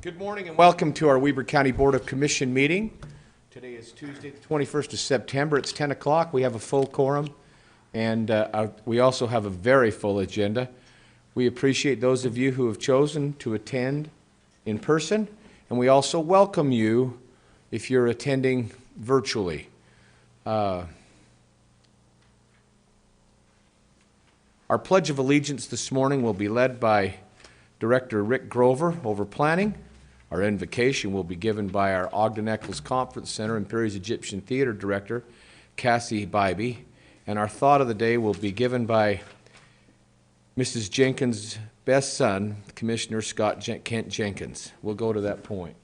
Good morning and welcome to our Weber County Board of Commission meeting. Today is Tuesday, the 21st of September. It's 10 o'clock. We have a full quorum, and we also have a very full agenda. We appreciate those of you who have chosen to attend in person, and we also welcome you if you're attending virtually. Our Pledge of Allegiance this morning will be led by Director Rick Grover over planning. Our invocation will be given by our Ogden Eccles Conference Center and Perry's Egyptian Theater Director, Cassie Bybee. And our thought of the day will be given by Mrs. Jenkins' best son, Commissioner Kent Jenkins. We'll go to that point.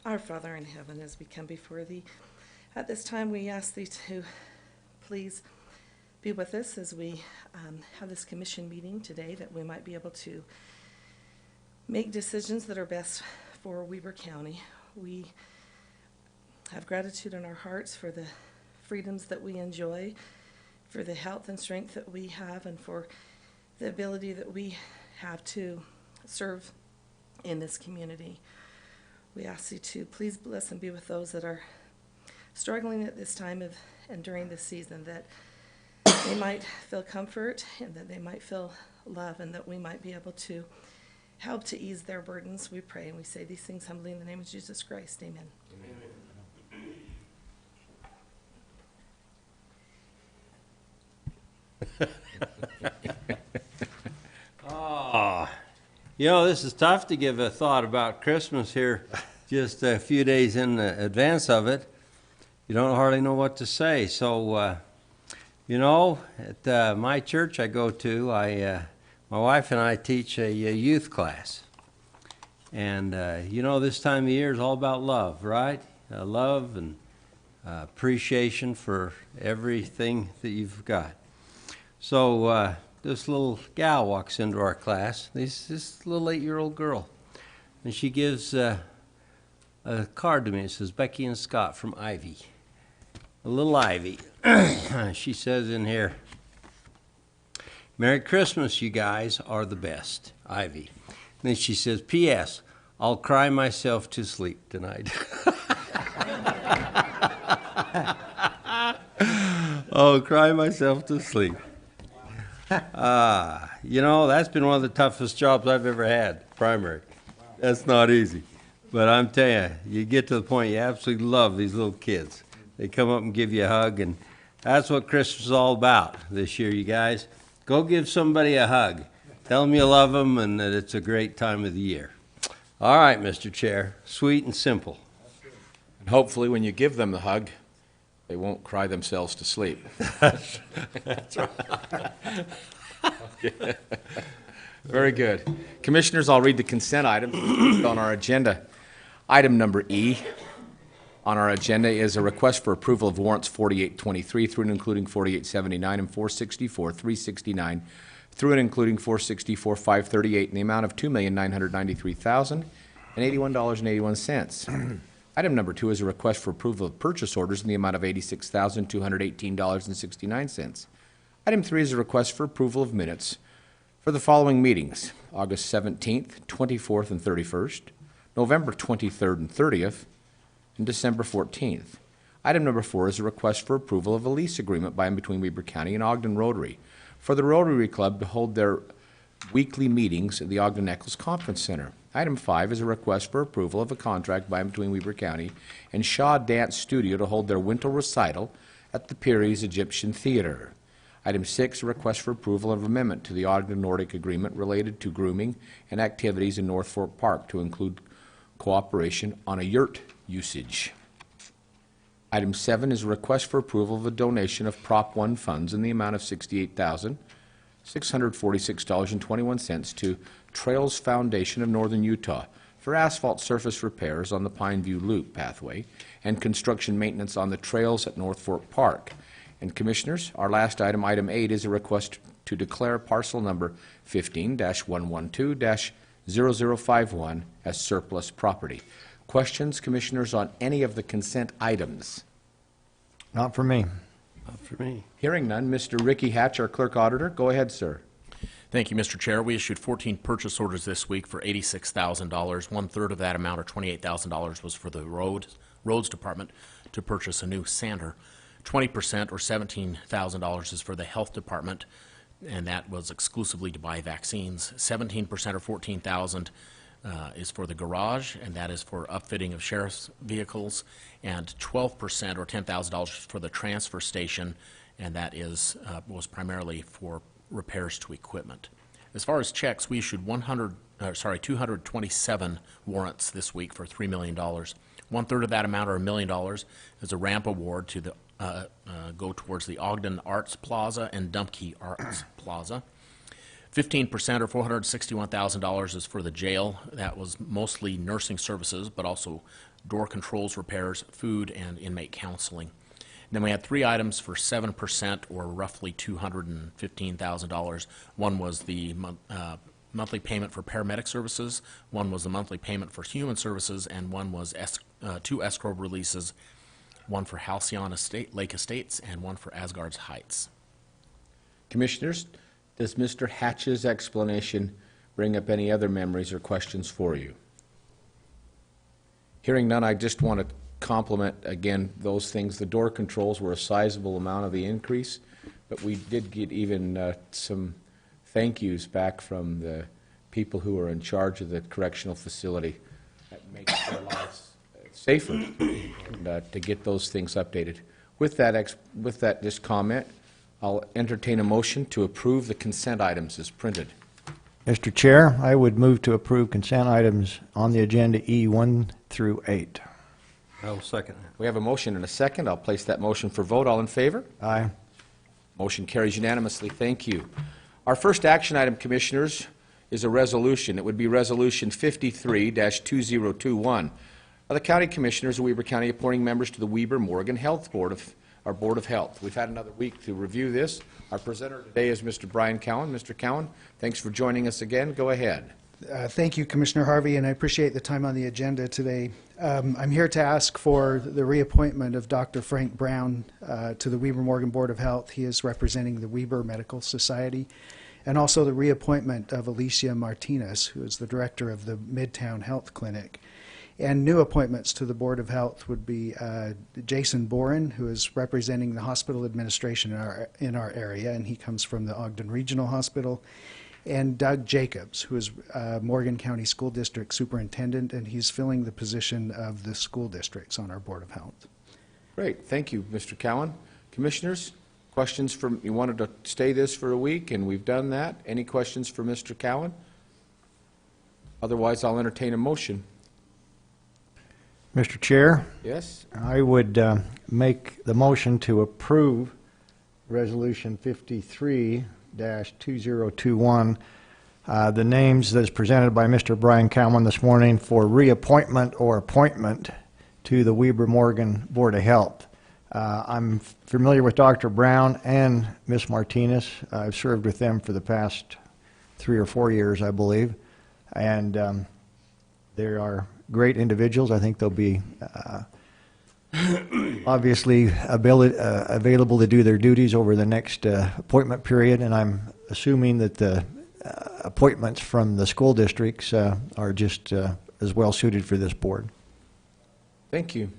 Our Father in heaven, as we come before thee, at this time we ask thee to please be with us as we have this commission meeting today, that we might be able to make decisions that are best for Weber County. We have gratitude in our hearts for the freedoms that we enjoy, for the health and strength that we have, and for the ability that we have to serve in this community. We ask you to please bless and be with those that are struggling at this time and during this season, that they might feel comfort and that they might feel love, and that we might be able to help to ease their burdens. We pray and we say these things humbly in the name of Jesus Christ. Amen. Oh, you know, this is tough to give a thought about Christmas here just a few days in advance of it. You don't hardly know what to say. So, you know, at my church I go to, my wife and I teach a youth class. And, you know, this time of year is all about love, right? Love and appreciation for everything that you've got. So, this little gal walks into our class, this little 8-year-old girl, and she gives a card to me. It says, Becky and Scott from Ivy. A little Ivy. She says in here, Merry Christmas, you guys are the best, Ivy. And then she says, P.S., I'll cry myself to sleep tonight. Oh, cry myself to sleep. You know, that's been one of the toughest jobs I've ever had, primary. That's not easy. But I'm telling you, you get to the point you absolutely love these little kids. They come up and give you a hug, and that's what Christmas is all about this year, you guys. Go give somebody a hug. Tell them you love them and that it's a great time of the year. All right, Mr. Chair, sweet and simple. And hopefully when you give them the hug, they won't cry themselves to sleep. That's right. Okay. Very good. Commissioners, I'll read the consent items on our agenda. Item number E on our agenda is a request for approval of warrants 4823 through and including 4879 and 464, 369 through and including 464, 538 in the amount of $2,993,081.81. Item number 2 is a request for approval of purchase orders in the amount of $86,218.69. Item 3 is a request for approval of minutes for the following meetings: August 17th, 24th, and 31st, November 23rd and 30th, and December 14th. Item number 4 is a request for approval of a lease agreement by and between Weber County and Ogden Rotary for the Rotary Club to hold their weekly meetings at the Ogden Eccles Conference Center. Item 5 is a request for approval of a contract by and between Weber County and Shaw Dance Studio to hold their winter recital at the Perry's Egyptian Theater. Item 6, a request for approval of amendment to the Ogden Nordic Agreement related to grooming and activities in North Fork Park to include cooperation on a yurt usage. Item 7 is a request for approval of a donation of Prop 1 funds in the amount of $68,646.21 to Trails Foundation of Northern Utah for asphalt surface repairs on the Pineview Loop pathway and construction maintenance on the trails at North Fork Park. And Commissioners, our last item, item 8, is a request to declare parcel number 15-112-0051 as surplus property. Questions, Commissioners, on any of the consent items? Not for me. Not for me. Hearing none, Mr. Ricky Hatch, our Clerk Auditor, go ahead, sir. Thank you, Mr. Chair. We issued 14 purchase orders this week for $86,000. One-third of that amount, or $28,000, was for the Roads Department to purchase a new sander. 20%, or $17,000, is for the Health Department, and that was exclusively to buy vaccines. 17%, or $14,000, is for the garage, and that is for upfitting of sheriff's vehicles. And 12%, or $10,000, for the transfer station, and that was primarily for repairs to equipment. As far as checks, we issued 227 warrants this week for $3 million. One-third of that amount, or $1 million, is a ramp award to go towards the Ogden Arts Plaza and Dumpke Arts Plaza. 15%, or $461,000, is for the jail. That was mostly nursing services, but also door controls repairs, food, and inmate counseling. Then we had 3 items for 7%, or roughly $215,000. One was the monthly payment for paramedic services, one was the monthly payment for human services, and one was 2 escrow releases, one for Halcyon Lake Estates and one for Asgard's Heights. Commissioners, does Mr. Hatch's explanation bring up any other memories or questions for you? Hearing none, I just want to compliment again those things. The door controls were a sizable amount of the increase, but we did get even some thank yous back from the people who are in charge of the correctional facility. That makes their lives safer, and to get those things updated. With that just comment, I'll entertain a motion to approve the consent items as printed. Mr. Chair, I would move to approve consent items on the agenda E1 through 8. I'll second that. We have a motion and a second. I'll place that motion for vote. All in favor? Aye. Motion carries unanimously. Thank you. Our first action item, Commissioners, is a resolution. It would be Resolution 53-2021. The County Commissioners of Weber County appointing members to the Weber Morgan Health Board of our Board of Health. We've had another week to review this. Our presenter today is Mr. Brian Cowan. Mr. Cowan, thanks for joining us again. Go ahead. Thank you, Commissioner Harvey, and I appreciate the time on the agenda today. I'm here to ask for the reappointment of Dr. Frank Brown to the Weber Morgan Board of Health. He is representing the Weber Medical Society, and also the reappointment of Alicia Martinez, who is the director of the Midtown Health Clinic. And new appointments to the Board of Health would be Jason Boren, who is representing the hospital administration in our area, and he comes from the Ogden Regional Hospital, and Doug Jacobs, who is Morgan County School District Superintendent, and he's filling the position of the school districts on our Board of Health. Great. Thank you, Mr. Cowan. Commissioners, questions from, you wanted to stay this for a week, and we've done that. Any questions for Mr. Cowan? Otherwise, I'll entertain a motion. Mr. Chair, Yes? I would make the motion to approve Resolution 53-2021, the names that's presented by Mr. Brian Cowan this morning for reappointment or appointment to the Weber Morgan Board of Health. I'm familiar with Dr. Brown and Ms. Martinez. I've served with them for the past 3 or 4 years, I believe, and they are great individuals. I think they'll be obviously available to do their duties over the next appointment period, and I'm assuming that the appointments from the school districts are just as well suited for this board. Thank you.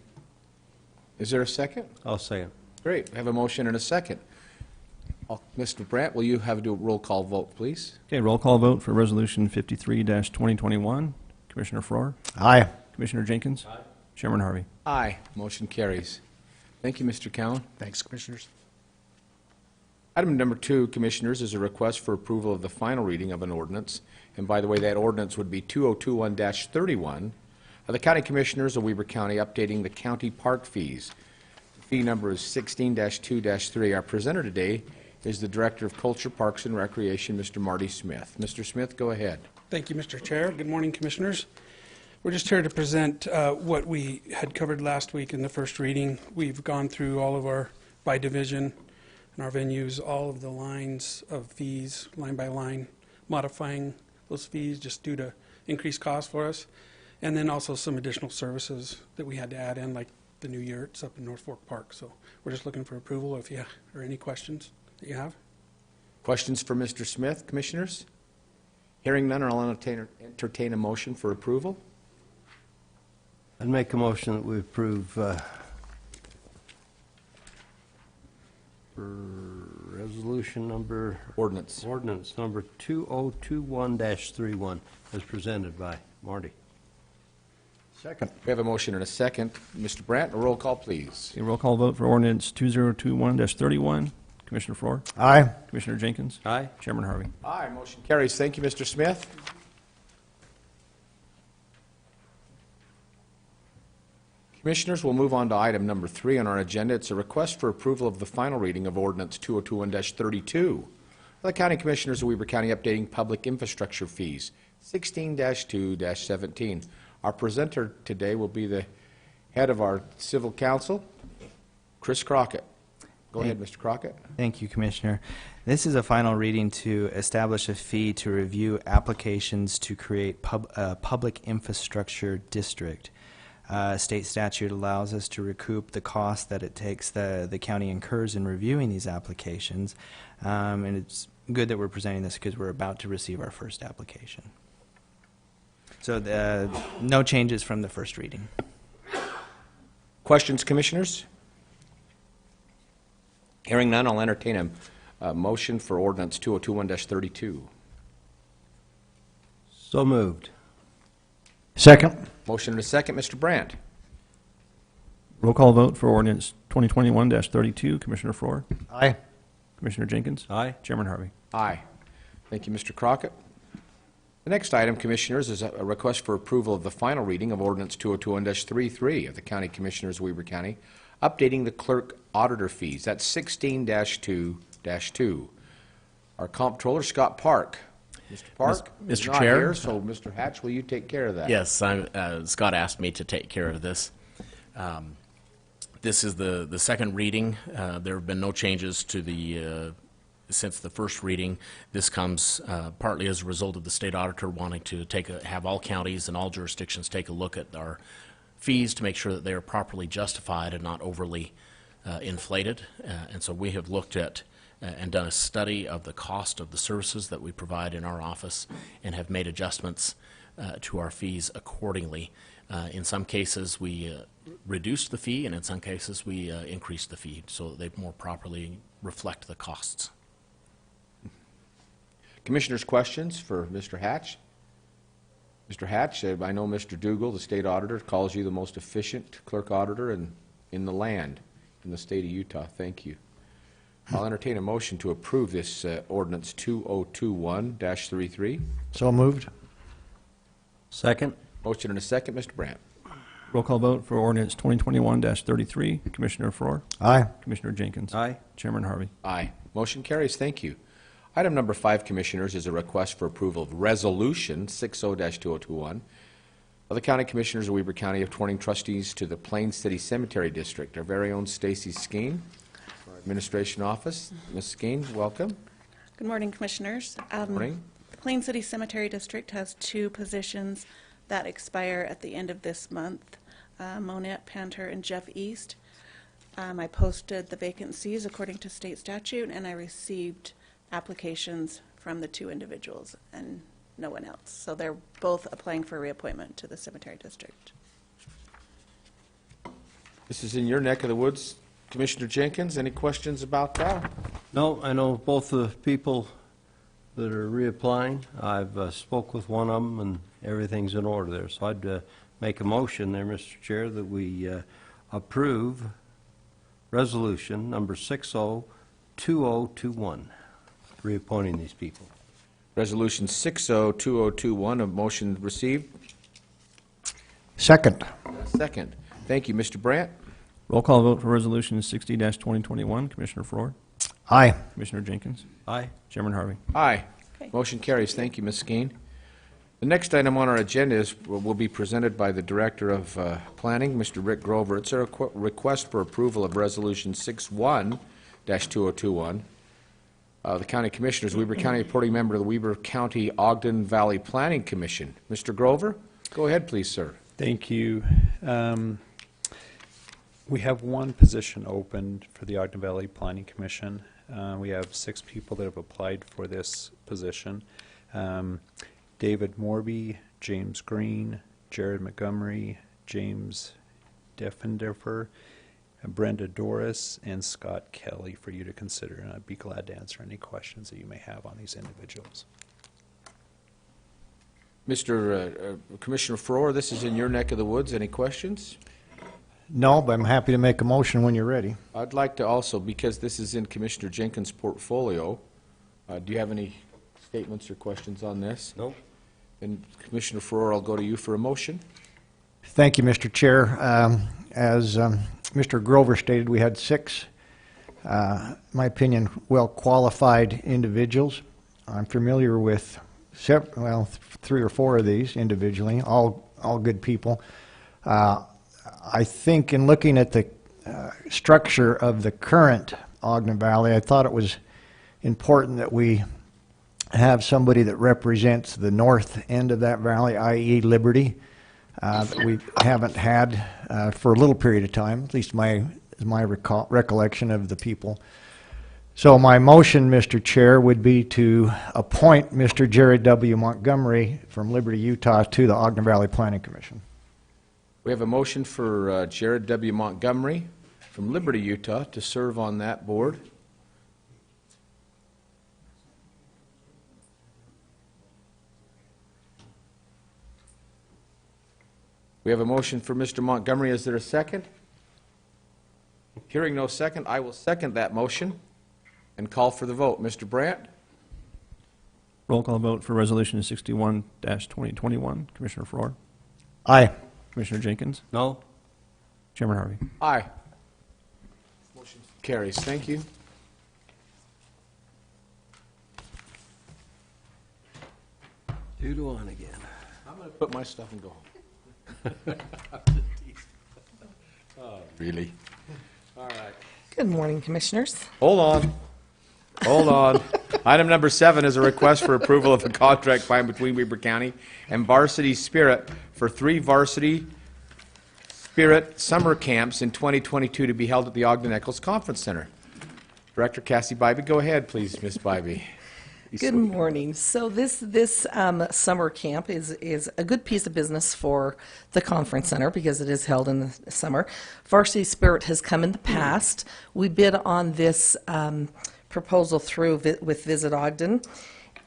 Is there a second? I'll second. Great. We have a motion and a second. Mr. Brandt, will you have to do a roll call vote, please? Okay, roll call vote for Resolution 53-2021. Commissioner Farrar? Aye. Commissioner Jenkins? Aye. Chairman Harvey? Aye. Motion carries. Thank you, Mr. Cowan. Thanks, Commissioners. Item number 2, Commissioners, is a request for approval of the final reading of an ordinance. And by the way, that ordinance would be 2021-31. The County Commissioners of Weber County updating the county park fees. The fee number is 16-2-3. Our presenter today is the Director of Culture, Parks, and Recreation, Mr. Marty Smith. Mr. Smith, go ahead. Thank you, Mr. Chair. Good morning, Commissioners. We're just here to present what we had covered last week in the first reading. We've gone through all of our, by division and our venues, all of the lines of fees, line by line, modifying those fees just due to increased cost for us. And then also some additional services that we had to add in, like the new yurts up in North Fork Park. So we're just looking for approval if you or any questions that you have. Questions for Mr. Smith, Commissioners? Hearing none, I'll entertain a motion for approval. I'd make a motion that we approve resolution number, Ordinance. ordinance number 2021-31 as presented by Marty. Second. We have a motion and a second. Mr. Brandt, a roll call, please. A roll call vote for ordinance 2021-31. Commissioner Floor? Aye. Commissioner Jenkins? Aye. Chairman Harvey? Aye, motion carries. Thank you, Mr. Smith. Commissioners, we'll move on to item number 3 on our agenda. It's a request for approval of the final reading of Ordinance 2021-32. The County Commissioners of Weber County updating public infrastructure fees, 16-2-17. Our presenter today will be the head of our Civil Council, Chris Crockett. Go ahead, Mr. Crockett. Thank you, Commissioner. This is a final reading to establish a fee to review applications to create a public infrastructure district. State statute allows us to recoup the cost that it takes the county incurs in reviewing these applications, and it's good that we're presenting this because we're about to receive our first application. So no changes from the first reading. Questions, Commissioners? Hearing none, I'll entertain a motion for Ordinance 2021-32. So moved. Second. Motion and a second. Mr. Brandt. Roll call vote for ordinance 2021-32. Commissioner Floor? Aye. Commissioner Jenkins? Aye. Chairman Harvey? Aye. Thank you, Mr. Crockett. The next item, Commissioners, is a request for approval of the final reading of Ordinance 2021-33 of the County Commissioners of Weber County, updating the clerk auditor fees. That's 16-2-2. Our Comptroller, Scott Park. Mr. Park is Mr. not Chair. here, so Mr. Hatch, will you take care of that? Yes, Scott asked me to take care of this. This is the second reading. There have been no changes to the since the first reading. This comes partly as a result of the state auditor wanting to have all counties and all jurisdictions take a look at our fees to make sure that they are properly justified and not overly inflated. And so we have looked at and done a study of the cost of the services that we provide in our office and have made adjustments to our fees accordingly. In some cases, we reduced the fee, and in some cases, we increased the fee so that they more properly reflect the costs. Commissioners, questions for Mr. Hatch? Mr. Hatch, I know Mr. Dougal, the state auditor, calls you the most efficient clerk auditor in the land in the state of Utah. Thank you. I'll entertain a motion to approve this ordinance 2021-33. So moved. Second. Motion and a second. Mr. Brandt. Roll call vote for ordinance 2021-33. Commissioner Floor? Aye. Commissioner Jenkins? Aye. Chairman Harvey? Aye. Motion carries. Thank you. Item number 5, Commissioners, is a request for approval of Resolution 60-2021 of the County Commissioners of Weber County appointing trustees to the Plain City Cemetery District. Our very own Stacy Skeen, our Administration Office. Ms. Skeen, welcome. Good morning, Commissioners. Morning. The Plain City Cemetery District has 2 positions that expire at the end of this month, Monette Panter and Jeff East. I posted the vacancies according to state statute, and I received applications from the 2 individuals and no one else. So they're both applying for reappointment to the cemetery district. This is in your neck of the woods. Commissioner Jenkins, any questions about that? No, I know both the people that are reapplying. I've spoke with one of them, and everything's in order there. So I'd make a motion there, Mr. Chair, that we approve resolution number 60-2021, reappointing these people. Resolution 60-2021, a motion received. Second. Second. Thank you, Mr. Brandt. Roll call vote for resolution 60-2021. Commissioner Floor? Aye. Commissioner Jenkins? Aye. Chairman Harvey? Aye. Okay. Motion carries. Thank you, Ms. Skeen. The next item on our agenda will be presented by the Director of Planning, Mr. Rick Grover. It's a request for approval of Resolution 61-2021. The County Commissioners, Weber County reporting member of the Weber County Ogden Valley Planning Commission. Mr. Grover, go ahead, please, sir. Thank you. We have one position open for the Ogden Valley Planning Commission. We have 6 people that have applied for this position. David Morby, James Green, Jared Montgomery, James Deffenderfer, Brenda Doris, and Scott Kelly for you to consider. And I'd be glad to answer any questions that you may have on these individuals. Mr. Commissioner Frohr, this is in your neck of the woods. Any questions? No, but I'm happy to make a motion when you're ready. I'd like to also, because this is in Commissioner Jenkins' portfolio, do you have any statements or questions on this? Nope. And Commissioner Frohr, I'll go to you for a motion. Thank you, Mr. Chair. As Mr. Grover stated, we had 6, in my opinion, well-qualified individuals. I'm familiar with 3 or 4 of these individually, all good people. I think in looking at the structure of the current Ogden Valley, I thought it was important that we have somebody that represents the north end of that valley, i.e. Liberty, that we haven't had for a little period of time, at least my recollection of the people. So my motion, Mr. Chair, would be to appoint Mr. Jared W. Montgomery from Liberty, Utah to the Ogden Valley Planning Commission. We have a motion for Jared W. Montgomery from Liberty, Utah to serve on that board. We have a motion for Mr. Montgomery. Is there a second? Hearing no second, I will second that motion and call for the vote. Mr. Brandt? Roll call vote for Resolution 61-2021. Commissioner Frohr? Aye. Commissioner Jenkins? No? Chairman Harvey? Aye. Motion carries. Thank you. Two to one again. I'm going to put my stuff and go home. Oh, really? All right. Good morning, Commissioners. Hold on. Hold on. Item number 7 is a request for approval of a contract by and between Weber County and Varsity Spirit for 3 Varsity Spirit summer camps in 2022 to be held at the Ogden Eccles Conference Center. Director Cassie Bybee, go ahead, please, Ms. Bybee. Good morning. So this summer camp is a good piece of business for the conference center because it is held in the summer. Varsity Spirit has come in the past. We bid on this proposal through with Visit Ogden,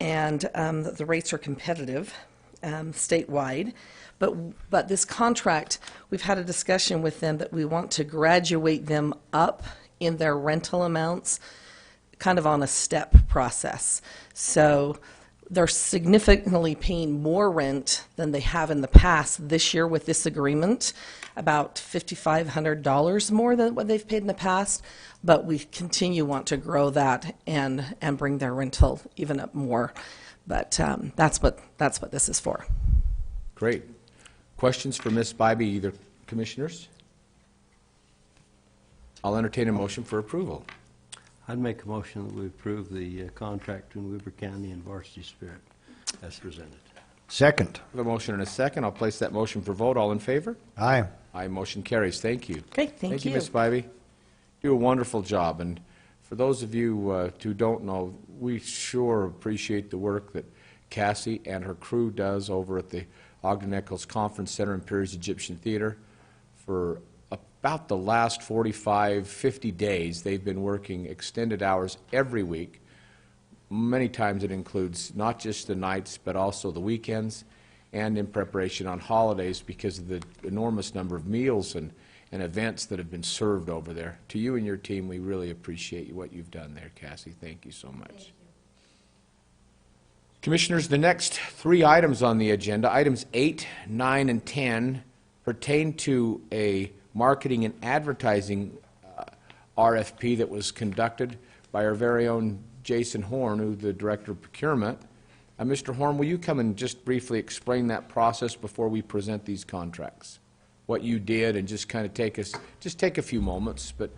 and the rates are competitive statewide. But this contract, we've had a discussion with them that we want to graduate them up in their rental amounts, kind of on a step process. So they're significantly paying more rent than they have in the past this year with this agreement, about $5,500 more than what they've paid in the past, but we want to grow that and bring their rental even up more. But that's what this is for. Great. Questions for Ms. Bybee, either commissioners? I'll entertain a motion for approval. I'd make a motion that we approve the contract between Weber County and Varsity Spirit as presented. Second. I have a motion and a second. I'll place that motion for vote. All in favor? Aye. Aye. Motion carries. Thank you. Great, thank you. Ms. Bybee. You do a wonderful job. And for those of you who don't know, we sure appreciate the work that Cassie and her crew does over at the Ogden Eccles Conference Center and Piers Egyptian Theater. For about the last 45, 50 days, they've been working extended hours every week. Many times it includes not just the nights, but also the weekends, and in preparation on holidays because of the enormous number of meals and events that have been served over there. To you and your team, we really appreciate what you've done there, Cassie. Thank you so much. Commissioners, the next 3 items on the agenda, items 8, 9, and 10, pertain to a marketing and advertising RFP that was conducted by our very own Jason Horn, who's the Director of Procurement, Mr. Horn, will you come and just briefly explain that process before we present these contracts? What you did, and just kind of take a few moments, but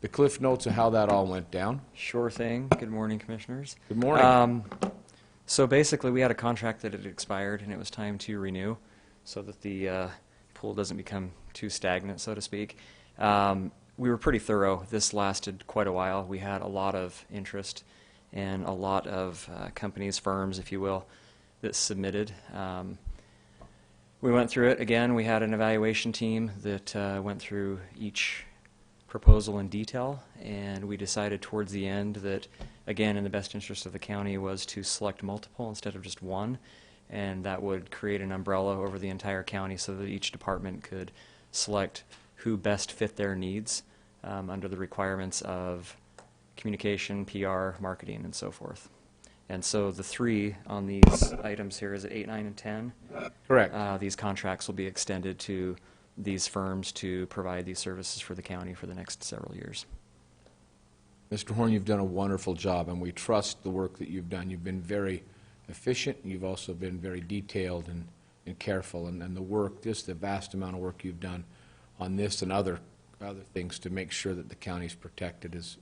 the cliff notes of how that all went down. Sure thing. Good morning, Commissioners. Good morning. So basically, we had a contract that had expired, and it was time to renew so that the pool doesn't become too stagnant, so to speak. We were pretty thorough. This lasted quite a while. We had a lot of interest and a lot of companies, firms, if you will, that submitted. We went through it again. We had an evaluation team that went through each proposal in detail, and we decided towards the end that, again, in the best interest of the county, was to select multiple instead of just one, and that would create an umbrella over the entire county so that each department could select who best fit their needs under the requirements of communication, PR, marketing, and so forth. And so the 3 on these items here, is it 8, 9, and 10? Correct. These contracts will be extended to these firms to provide these services for the county for the next several years. Mr. Horn, you've done a wonderful job, and we trust the work that you've done. You've been very efficient. You've also been very detailed and careful, and the work, just the vast amount of work you've done on this and other things to make sure that the county's protected is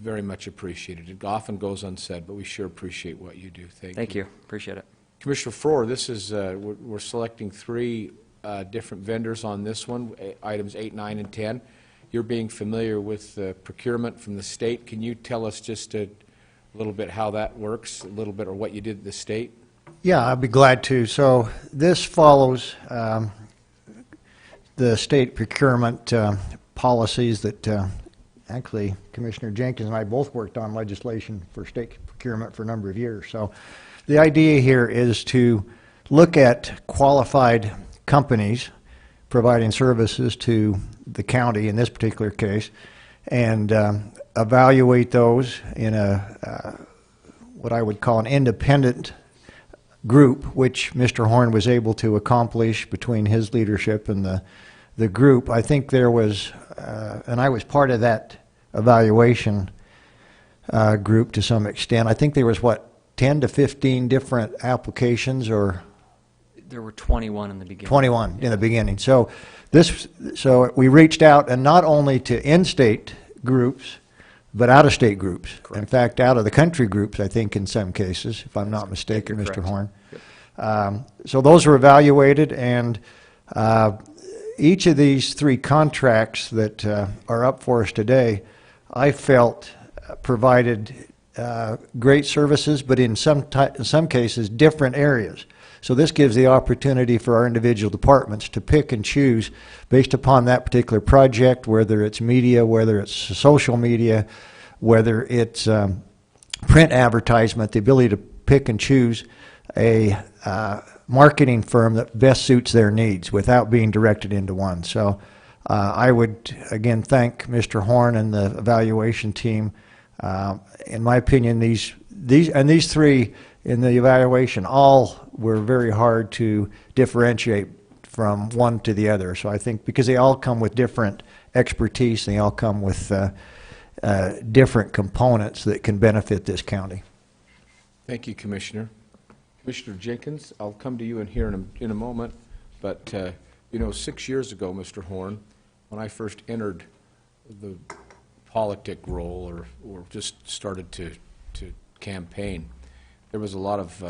very much appreciated. It often goes unsaid, but we sure appreciate what you do. Thank you. Appreciate it. Commissioner Frohr, this is we're selecting 3 different vendors on this one, items 8, 9, and 10. You're being familiar with procurement from the state. Can you tell us just a little bit how that works, a little bit, or what you did at the state? Yeah, I'd be glad to. So this follows the state procurement policies that actually Commissioner Jenkins and I both worked on legislation for state procurement for a number of years. So the idea here is to look at qualified companies providing services to the county in this particular case, and evaluate those in a what I would call an independent group, which Mr. Horn was able to accomplish between his leadership and the group. I think there was, and I was part of that evaluation group to some extent. I think there was, 10 to 15 different applications, or There were 21 in the beginning. 21 in the beginning. So we reached out, and not only to in-state groups, but out-of-state groups. Correct. In fact, out-of-the-country groups, I think, in some cases, if I'm not mistaken, You're Mr. correct. Horn. Yep. So those were evaluated, and each of these 3 contracts that are up for us today, I felt provided great services, but in some cases, different areas. So this gives the opportunity for our individual departments to pick and choose based upon that particular project, whether it's media, whether it's social media, whether it's print advertisement, the ability to pick and choose a marketing firm that best suits their needs without being directed into one. So I would, again, thank Mr. Horn and the evaluation team. In my opinion, these 3 in the evaluation all were very hard to differentiate from one to the other. So I think because they all come with different expertise, they all come with different components that can benefit this county. Thank you, Commissioner. Commissioner Jenkins, I'll come to you in here in a moment, but 6 years ago, Mr. Horn, when I first entered the politic role or just started to campaign, there was a lot of,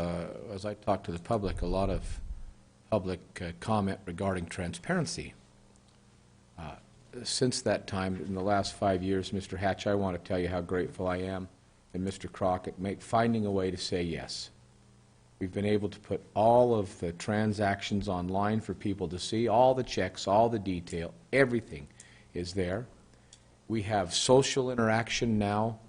as I talked to the public, a lot of public comment regarding transparency. Since that time, in the last 5 years, Mr. Hatch, I want to tell you how grateful I am, and Mr. Crockett, finding a way to say yes. We've been able to put all of the transactions online for people to see, all the checks, all the detail, everything is there. We have social interaction now.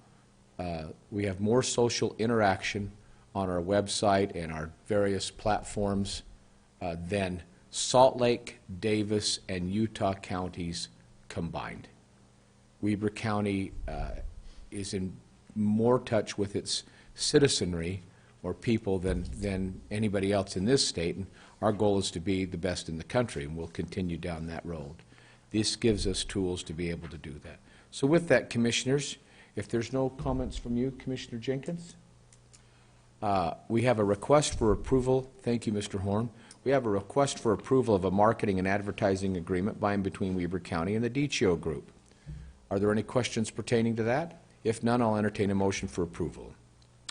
We have more social interaction on our website and our various platforms than Salt Lake, Davis, and Utah counties combined. Weber County is in more touch with its citizenry or people than anybody else in this state, and our goal is to be the best in the country, and we'll continue down that road. This gives us tools to be able to do that. So with that, Commissioners, if there's no comments from you, Commissioner Jenkins? We have a request for approval. Thank you, Mr. Horn. We have a request for approval of a marketing and advertising agreement by and between Weber County and the DCHO Group. Are there any questions pertaining to that? If none, I'll entertain a motion for approval.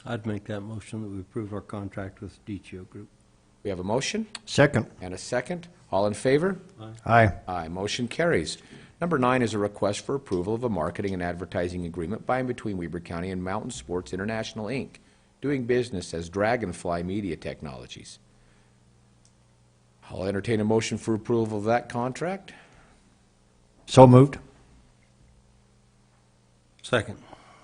I'd make that motion that we approve our contract with DCHO Group. We have a motion Second. and a second. All in favor? Aye. Aye. Motion carries. Number 9 is a request for approval of a marketing and advertising agreement by and between Weber County and Mountain Sports International, Inc., doing business as Dragonfly Media Technologies. I'll entertain a motion for approval of that contract. So moved. Second.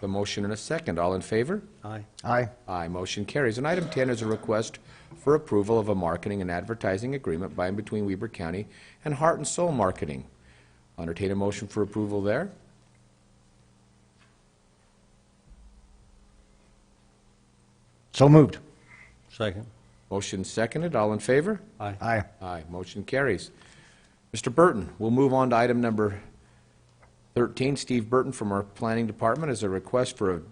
A motion and a second. All in favor? Aye. Aye. Aye. Motion carries. And item 10 is a request for approval of a marketing and advertising agreement by and between Weber County and Heart and Soul Marketing. I'll entertain a motion for approval there. So moved. Second. Motion seconded. All in favor? Aye. Aye. Aye. Motion carries. Mr. Burton, we'll move on to item number 13. Steve Burton from our Planning Department is a request for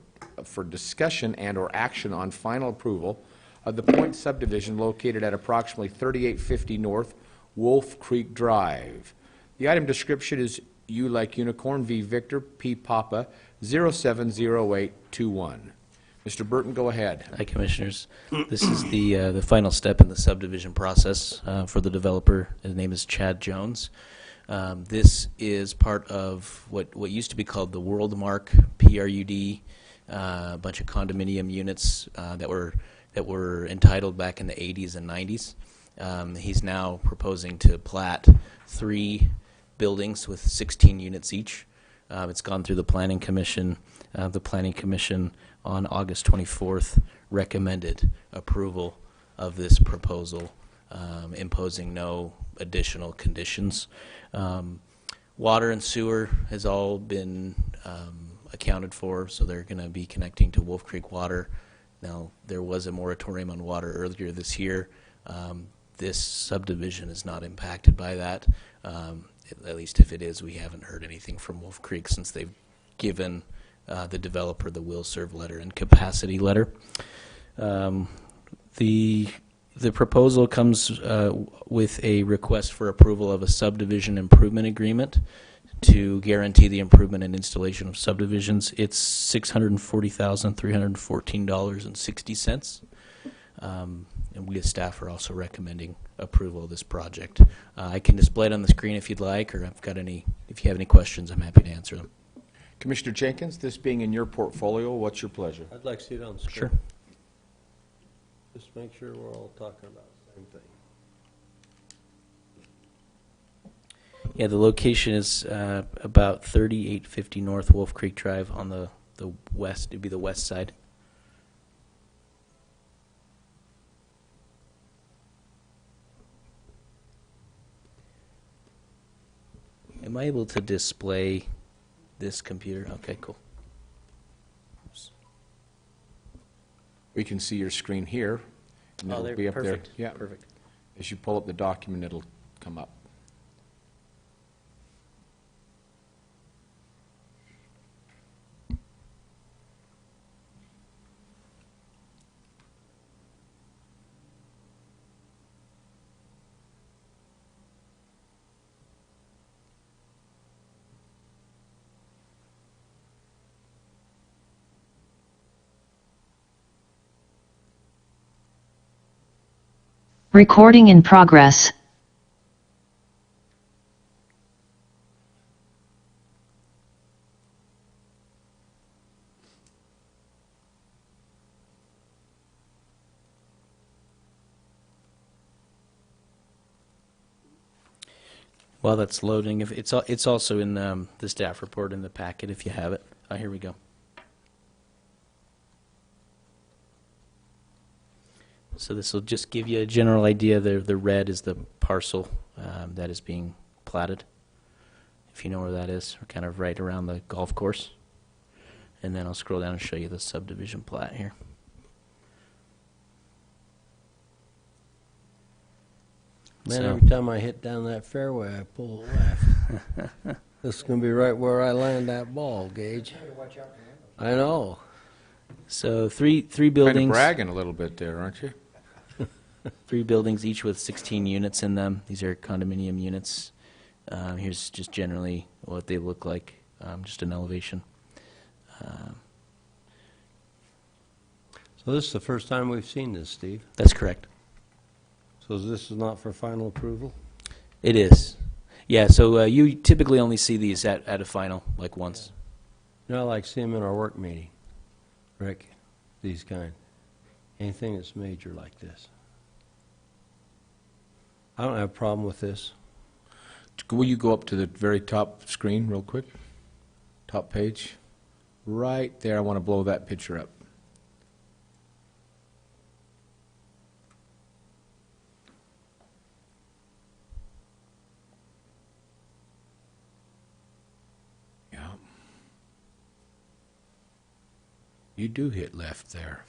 discussion and/or action on final approval of the Point Subdivision located at approximately 3850 North Wolf Creek Drive. The item description is U like Unicorn, V Victor, P Papa, 070821. Mr. Burton, go ahead. Hi, Commissioners. This is the final step in the subdivision process for the developer. His name is Chad Jones. This is part of what used to be called the Worldmark PRUD, a bunch of condominium units that were entitled back in the 80s and 90s. He's now proposing to plat 3 buildings with 16 units each. It's gone through the Planning Commission. The Planning Commission on August 24th recommended approval of this proposal, imposing no additional conditions. Water and sewer has all been accounted for, so they're going to be connecting to Wolf Creek Water. Now, there was a moratorium on water earlier this year. This subdivision is not impacted by that. At least if it is, we haven't heard anything from Wolf Creek since they've given the developer the will serve letter and capacity letter. The proposal comes with a request for approval of a subdivision improvement agreement to guarantee the improvement and installation of subdivisions. It's $640,314.60. And we as staff are also recommending approval of this project. I can display it on the screen if you'd like, or if you have any questions, I'm happy to answer them. Commissioner Jenkins, this being in your portfolio, what's your pleasure? I'd like to see it on the screen. Sure. Just make sure we're all talking about the same thing. Yeah, the location is about 3850 North Wolf Creek Drive on the west. It'd be the west side. Am I able to display this computer? Okay, cool. We can see your screen here. And it'll be up perfect. there. Yeah. Perfect. As you pull up the document, it'll come up. Recording in progress. While that's loading, if it's also in the staff report in the packet if you have it. Here we go. So this will just give you a general idea. The red is the parcel that is being platted, if you know where that is. We're kind of right around the golf course. And then I'll scroll down and show you the subdivision plat here. Man, So- every time I hit down that fairway, I pull it left. This is going to be right where I land that ball, Gage. I know. So three Kind of buildings. bragging a little bit there, aren't you? 3 buildings, each with 16 units in them. These are condominium units. Here's just generally what they look like, just an elevation. So this is the first time we've seen this, Steve? That's correct. So this is not for final approval? It is. Yeah, so you typically only see these at a final, like once. You know, I like seeing them in our work meeting, Rick, these kind. Anything that's major like this. I don't have a problem with this. Will you go up to the very top screen real quick? Top page? Right there, I want to blow that picture up. Yeah. You do hit left there.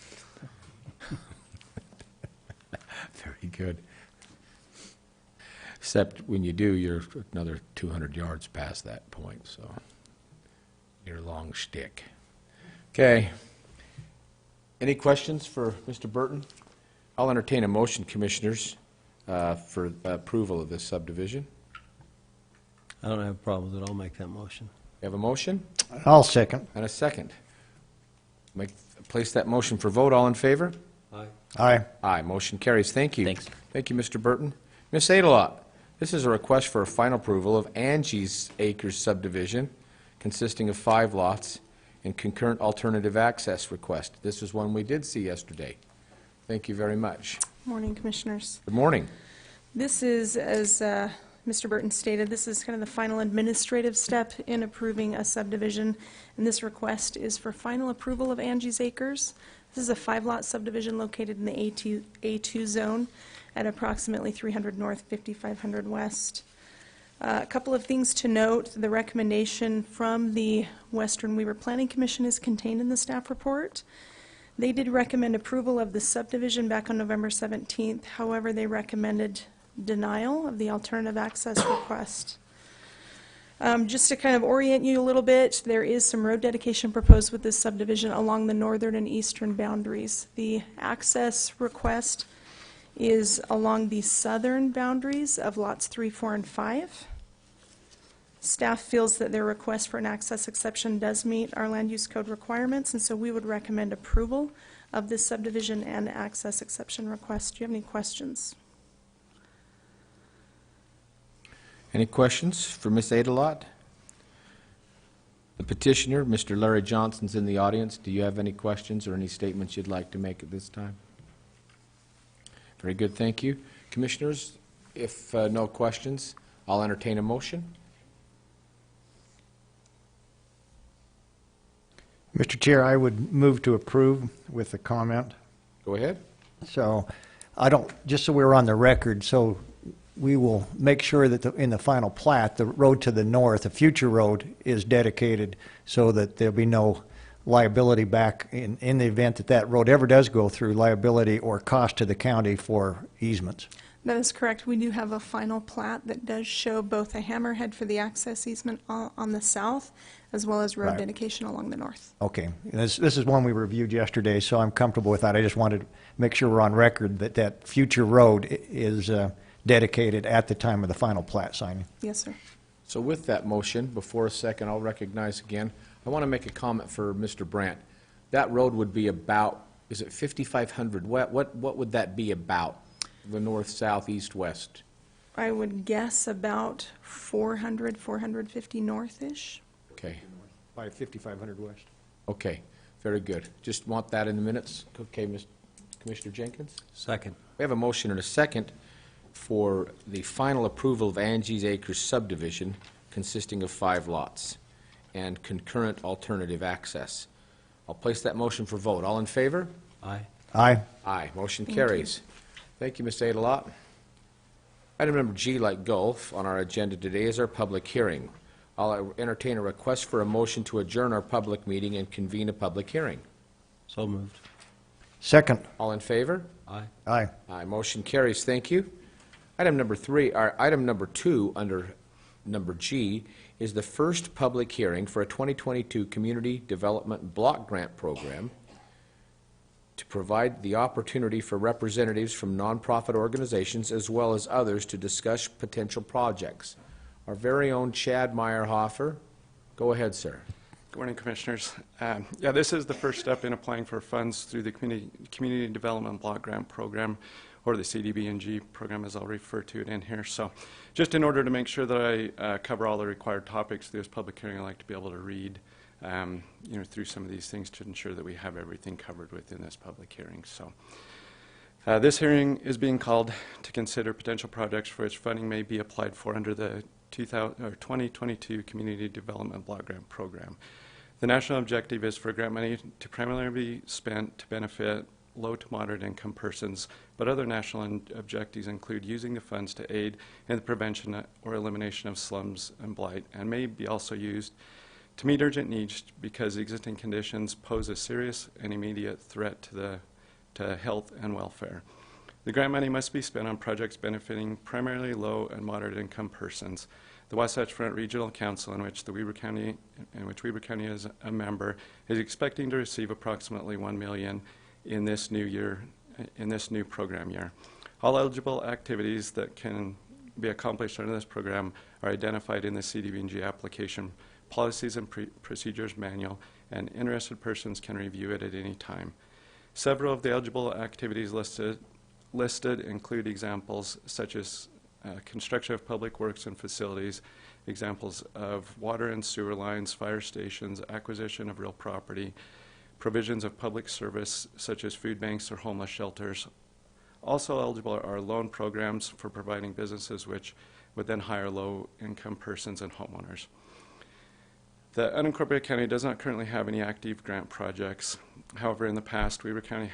Very good. Except when you do, you're another 200 yards past that point, so your long shtick. Okay. Any questions for Mr. Burton? I'll entertain a motion, Commissioners, for approval of this subdivision. I don't have a problem with it. I'll make that motion. We have a motion I'll second. and a second. Place that motion for vote. All in favor? Aye. Aye. Aye. Motion carries. Thank you. Thanks. Thank you, Mr. Burton. Ms. Adelot, this is a request for a final approval of Angie's Acres subdivision consisting of 5 lots and concurrent alternative access request. This is one we did see yesterday. Thank you very much. Morning, Commissioners. Good morning. This is, as Mr. Burton stated, this is kind of the final administrative step in approving a subdivision, and this request is for final approval of Angie's Acres. This is a 5-lot subdivision located in the A2 zone at approximately 300 north, 5500 west. A couple of things to note. The recommendation from the Western Weaver Planning Commission is contained in the staff report. They did recommend approval of the subdivision back on November 17th. However, they recommended denial of the alternative access request. Just to kind of orient you a little bit, there is some road dedication proposed with this subdivision along the northern and eastern boundaries. The access request is along the southern boundaries of lots 3, 4, and 5. Staff feels that their request for an access exception does meet our land use code requirements, and so we would recommend approval of this subdivision and access exception request. Do you have any questions? Any questions for Ms. Adelot? The petitioner, Mr. Larry Johnson's in the audience. Do you have any questions or any statements you'd like to make at this time? Very good, thank you. Commissioners, if no questions, I'll entertain a motion. Mr. Chair, I would move to approve with a comment. Go ahead. So I don't, just so we're on the record, so we will make sure that in the final plat, the road to the north, the future road, is dedicated so that there'll be no liability back in the event that that road ever does go through, liability or cost to the county for easements. That is correct. We do have a final plat that does show both a hammerhead for the access easement on the south as well as road Right. dedication along the north. Okay, this is one we reviewed yesterday, so I'm comfortable with that. I just wanted to make sure we're on record that that future road is dedicated at the time of the final plat signing. Yes, sir. So with that motion, before a second, I'll recognize again, I want to make a comment for Mr. Brandt. That road would be about, is it 5,500? What would that be about, the north, south, east, west? I would guess about 400, 450 north-ish. Okay, By 5,500 west. okay, very good. Just want that in the minutes. Okay, Commissioner Jenkins? Second. We have a motion and a second for the final approval of Angie's Acres subdivision consisting of 5 lots and concurrent alternative access. I'll place that motion for vote. All in favor? Aye. Aye. Aye. Motion carries. Thank you, Ms. Adelot. Item number G, like golf, on our agenda today is our public hearing. I'll entertain a request for a motion to adjourn our public meeting and convene a public hearing. So moved. Second. All in favor? Aye. Aye. Aye. Motion carries. Thank you. Item number 2 under number G is the first public hearing for a 2022 Community Development Block Grant Program to provide the opportunity for representatives from nonprofit organizations as well as others to discuss potential projects. Our very own Chad Meyerhofer. Go ahead, sir. Good morning, Commissioners. Yeah, this is the first step in applying for funds through the Community Development Block Grant Program, or the CDBG program, as I'll refer to it in here. So just in order to make sure that I cover all the required topics through this public hearing, I'd like to be able to read through some of these things to ensure that we have everything covered within this public hearing. So this hearing is being called to consider potential projects for which funding may be applied for under the 2022 Community Development Block Grant Program. The national objective is for grant money to primarily be spent to benefit low to moderate income persons, but other national objectives include using the funds to aid in the prevention or elimination of slums and blight, and may be also used to meet urgent needs because existing conditions pose a serious and immediate threat to health and welfare. The grant money must be spent on projects benefiting primarily low and moderate income persons. The Wasatch Front Regional Council, in which Weber County is a member, is expecting to receive approximately $1 million in this new program year. All eligible activities that can be accomplished under this program are identified in the CDBG application policies and procedures manual, and interested persons can review it at any time. Several of the eligible activities listed include examples such as construction of public works and facilities, examples of water and sewer lines, fire stations, acquisition of real property, provisions of public service such as food banks or homeless shelters. Also eligible are loan programs for providing businesses which would then hire low-income persons and homeowners. The unincorporated county does not currently have any active grant projects. However, in the past, Weber County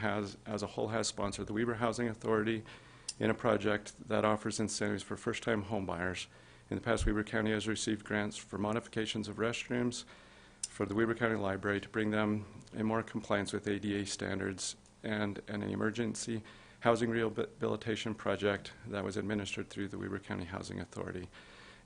as a whole has sponsored the Weber Housing Authority in a project that offers incentives for first-time home buyers. In the past, Weber County has received grants for modifications of restrooms for the Weber County Library to bring them in more compliance with ADA standards, and an emergency housing rehabilitation project that was administered through the Weber County Housing Authority.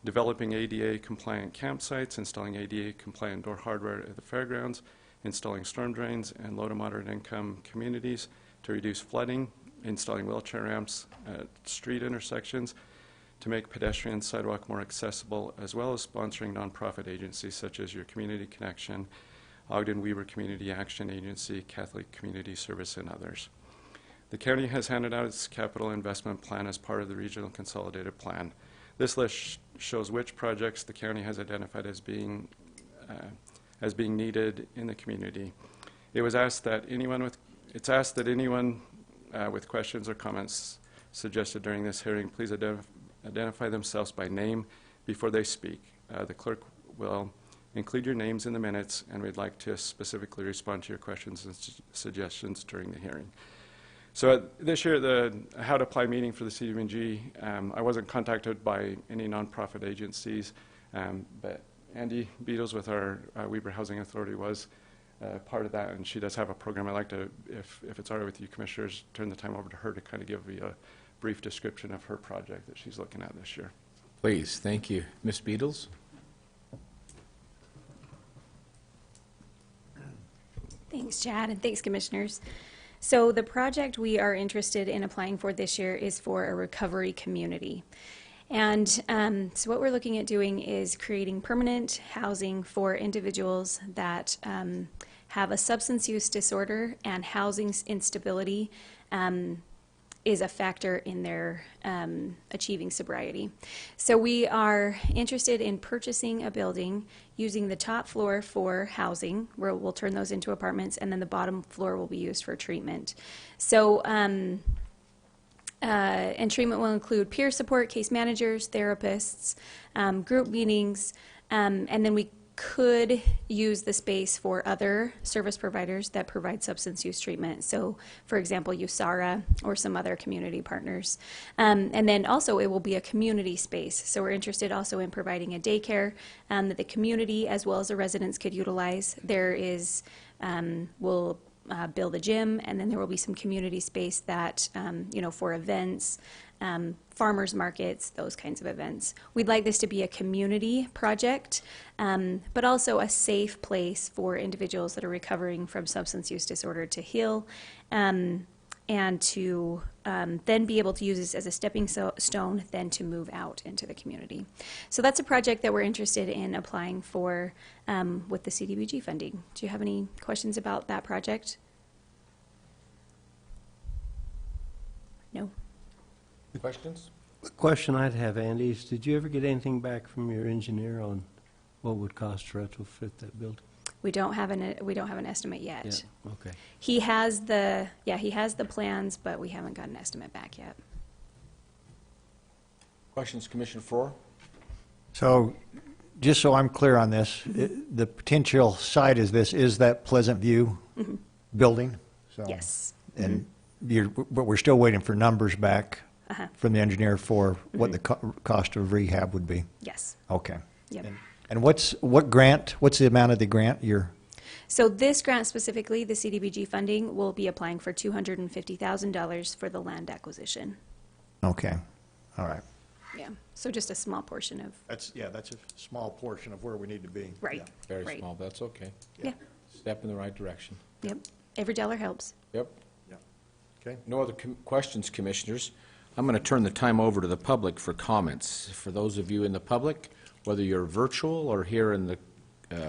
Developing ADA-compliant campsites, installing ADA-compliant door hardware at the fairgrounds, installing storm drains and low to moderate income communities to reduce flooding, installing wheelchair ramps at street intersections to make pedestrian sidewalk more accessible, as well as sponsoring nonprofit agencies such as Your Community Connection, Ogden Weber Community Action Agency, Catholic Community Service, and others. The county has handed out its capital investment plan as part of the Regional Consolidated Plan. This list shows which projects the county has identified as being needed in the community. It's asked that anyone with questions or comments suggested during this hearing please identify themselves by name before they speak. The clerk will include your names in the minutes, and we'd like to specifically respond to your questions and suggestions during the hearing. So this year, the How to Apply meeting for the CDBG, I wasn't contacted by any nonprofit agencies, but Angie Beatles with our Weber Housing Authority was part of that, and she does have a program. I'd like to, if it's all right with you, Commissioners, turn the time over to her to kind of give you a brief description of her project that she's looking at this year. Please, thank you. Ms. Beatles? Thanks, Chad, and thanks, Commissioners. So the project we are interested in applying for this year is for a recovery community. And so what we're looking at doing is creating permanent housing for individuals that have a substance use disorder, and housing instability is a factor in their achieving sobriety. So we are interested in purchasing a building using the top floor for housing, where we'll turn those into apartments, and then the bottom floor will be used for treatment. So, and treatment will include peer support, case managers, therapists, group meetings, and then we could use the space for other service providers that provide substance use treatment. So, for example, USARA or some other community partners. And then also it will be a community space. So we're interested also in providing a daycare that the community as well as the residents could utilize. There is, we'll build a gym, and then there will be some community space that, for events, farmers markets, those kinds of events. We'd like this to be a community project, but also a safe place for individuals that are recovering from substance use disorder to heal, and to then be able to use this as a stepping stone, then to move out into the community. So that's a project that we're interested in applying for with the CDBG funding. Do you have any questions about that project? No? Questions? The question I'd have, Andy, is did you ever get anything back from your engineer on what would cost to retrofit that building? We don't have an estimate yet. Yeah, okay. He has the plans, but we haven't got an estimate back yet. Questions, Commissioner Faure? So, just so I'm clear on this, the potential site is that Pleasant View building? So, Yes. And but we're still waiting for numbers back from the engineer for what the cost of rehab would be? Yes. Okay. Yep. And what's the amount of the grant you're? So this grant specifically, the CDBG funding, will be applying for $250,000 for the land acquisition. Okay, all right. Yeah, so just a small portion of. That's a small portion of where we need to be. Right. Yeah. Very Right. small, that's okay. Yeah. Step in the right direction. Yep. Every dollar helps. Yep. Yeah. Okay. No other questions, Commissioners? I'm going to turn the time over to the public for comments. For those of you in the public, whether you're virtual or here in the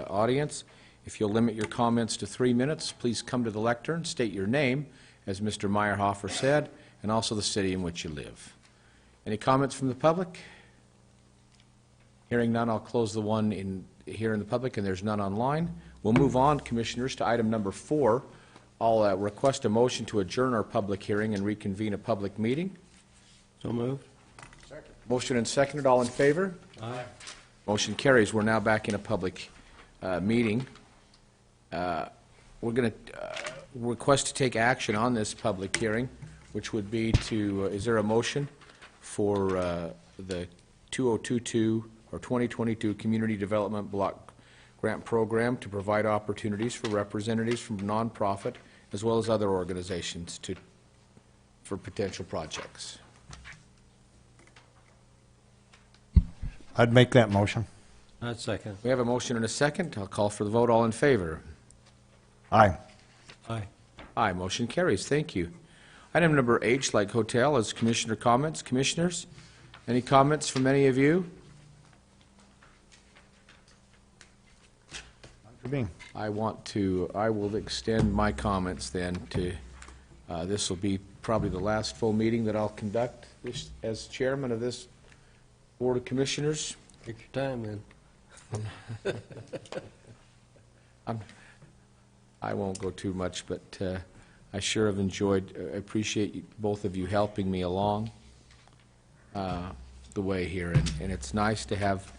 audience, if you'll limit your comments to 3 minutes, please come to the lectern, state your name, as Mr. Meyerhofer said, and also the city in which you live. Any comments from the public? Hearing none, I'll close the one here in the public, and there's none online. We'll move on, Commissioners, to item number 4. I'll request a motion to adjourn our public hearing and reconvene a public meeting. So moved. Motion and seconded. All in favor? Aye. Motion carries. We're now back in a public meeting. We're going to request to take action on this public hearing, which would be to, is there a motion for the 2022 or 2022 Community Development Block Grant Program to provide opportunities for representatives from nonprofit as well as other organizations for potential projects? I'd make that motion. I'd second. We have a motion and a second. I'll call for the vote. All in favor? Aye. Aye. Aye. Motion carries. Thank you. Item number H, like hotel, is commissioner comments. Commissioners, any comments from any of you? For me. I will extend my comments then to, this will be probably the last full meeting that I'll conduct as chairman of this Board of Commissioners. Take your time, man. I won't go too much, but I sure have appreciate both of you helping me along the way here. And it's nice to have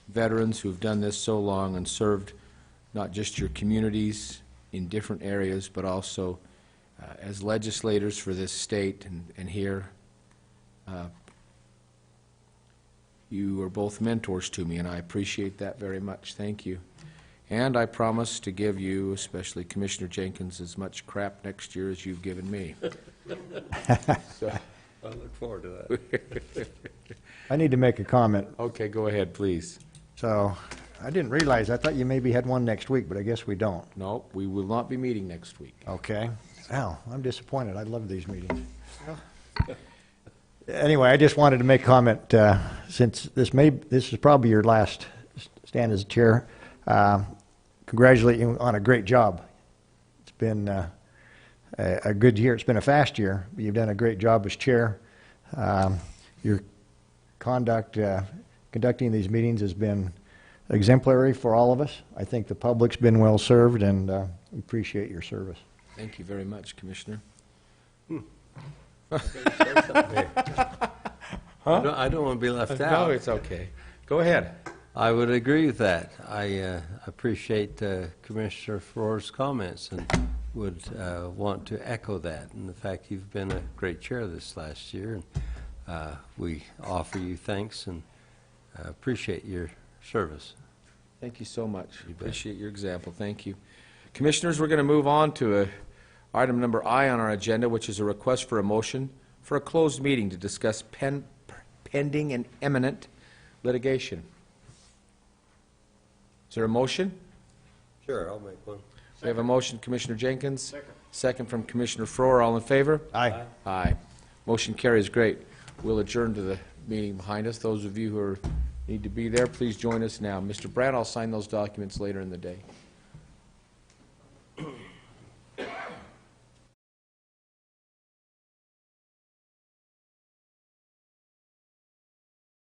veterans who've done this so long and served not just your communities in different areas, but also as legislators for this state and here. You are both mentors to me, and I appreciate that very much. Thank you. And I promise to give you, especially Commissioner Jenkins, as much crap next year as you've given me. So, I look forward to that. I need to make a comment. Okay, go ahead, please. So, I didn't realize, I thought you maybe had one next week, but I guess we don't. No, we will not be meeting next week. Okay. Well, I'm disappointed. I love these meetings. Anyway, I just wanted to make a comment, since this is probably your last stand as chair. Congratulate you on a great job. It's been a good year. It's been a fast year. You've done a great job as chair. Your conducting these meetings has been exemplary for all of us. I think the public's been well served, and appreciate your service. Thank you very much, Commissioner. I don't want to be left out. No, it's okay. Go ahead. I would agree with that. I appreciate Commissioner Faure's comments and would want to echo that. And the fact you've been a great chair this last year. And we offer you thanks and appreciate your service. Thank you so much. Appreciate your example. Thank you. Commissioners, we're going to move on to item number I on our agenda, which is a request for a motion for a closed meeting to discuss pending and imminent litigation. Is there a motion? Sure, I'll make one. We have a motion, Commissioner Jenkins. Second from Commissioner Frohr. All in favor? Aye. Aye. Motion carries. Great. We'll adjourn to the meeting behind us. Those of you who need to be there, please join us now. Mr. Brad, I'll sign those documents later in the day.